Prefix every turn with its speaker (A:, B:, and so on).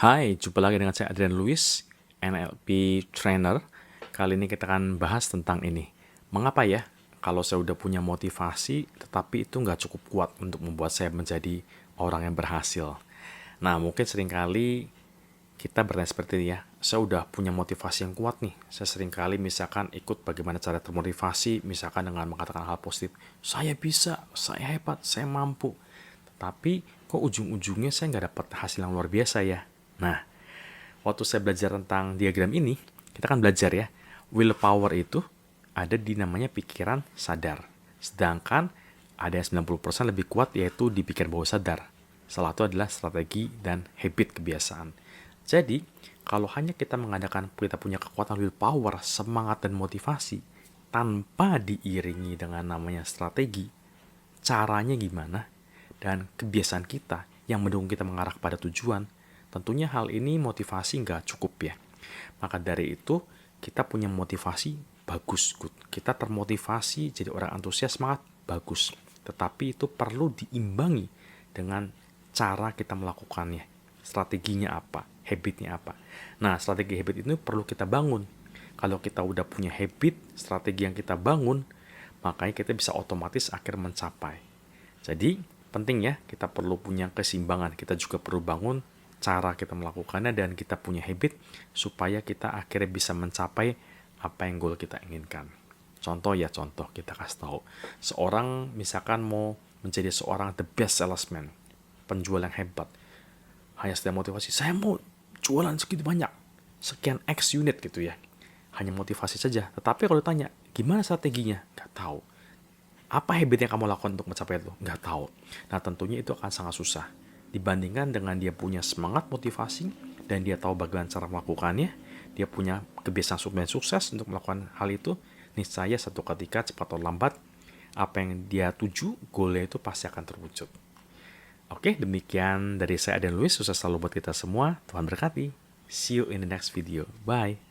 A: Hai, jumpa lagi dengan saya Adrian Luis, NLP Trainer. Kali ini kita akan bahas tentang ini. Mengapa ya, kalau saya udah punya motivasi, tetapi itu nggak cukup kuat untuk membuat saya menjadi orang yang berhasil. Nah, mungkin seringkali kita bertanya seperti ini ya, saya udah punya motivasi yang kuat nih. Saya seringkali misalkan ikut bagaimana cara termotivasi, misalkan dengan mengatakan hal positif. Saya bisa, saya hebat, saya mampu. Tapi kok ujung-ujungnya saya nggak dapat hasil yang luar biasa ya. Nah, waktu saya belajar tentang diagram ini, kita kan belajar ya, willpower itu ada di namanya pikiran sadar. Sedangkan ada yang 90% lebih kuat yaitu di pikiran bawah sadar. Salah satu adalah strategi dan habit kebiasaan. Jadi, kalau hanya kita mengadakan kita punya kekuatan willpower, semangat dan motivasi tanpa diiringi dengan namanya strategi, caranya gimana, dan kebiasaan kita yang mendukung kita mengarah pada tujuan, tentunya hal ini motivasi nggak cukup ya. Maka dari itu, kita punya motivasi bagus, good. Kita termotivasi jadi orang antusias, semangat, bagus. Tetapi itu perlu diimbangi dengan cara kita melakukannya. Strateginya apa? Habitnya apa? Nah, strategi habit itu perlu kita bangun. Kalau kita udah punya habit, strategi yang kita bangun, makanya kita bisa otomatis akhir mencapai. Jadi, penting ya, kita perlu punya keseimbangan. Kita juga perlu bangun cara kita melakukannya dan kita punya habit supaya kita akhirnya bisa mencapai apa yang goal kita inginkan. Contoh ya, contoh kita kasih tahu. Seorang misalkan mau menjadi seorang the best salesman, penjual yang hebat. Hanya setelah motivasi, saya mau jualan segitu banyak, sekian X unit gitu ya. Hanya motivasi saja. Tetapi kalau ditanya, gimana strateginya? Gak tahu. Apa habit yang kamu lakukan untuk mencapai itu? Nggak tahu. Nah, tentunya itu akan sangat susah. Dibandingkan dengan dia punya semangat motivasi, dan dia tahu bagaimana cara melakukannya, dia punya kebiasaan sukses untuk melakukan hal itu, niscaya satu ketika cepat atau lambat, apa yang dia tuju, goalnya itu pasti akan terwujud. Oke, demikian dari saya dan Luis. Sukses selalu buat kita semua. Tuhan berkati. See you in the next video. Bye.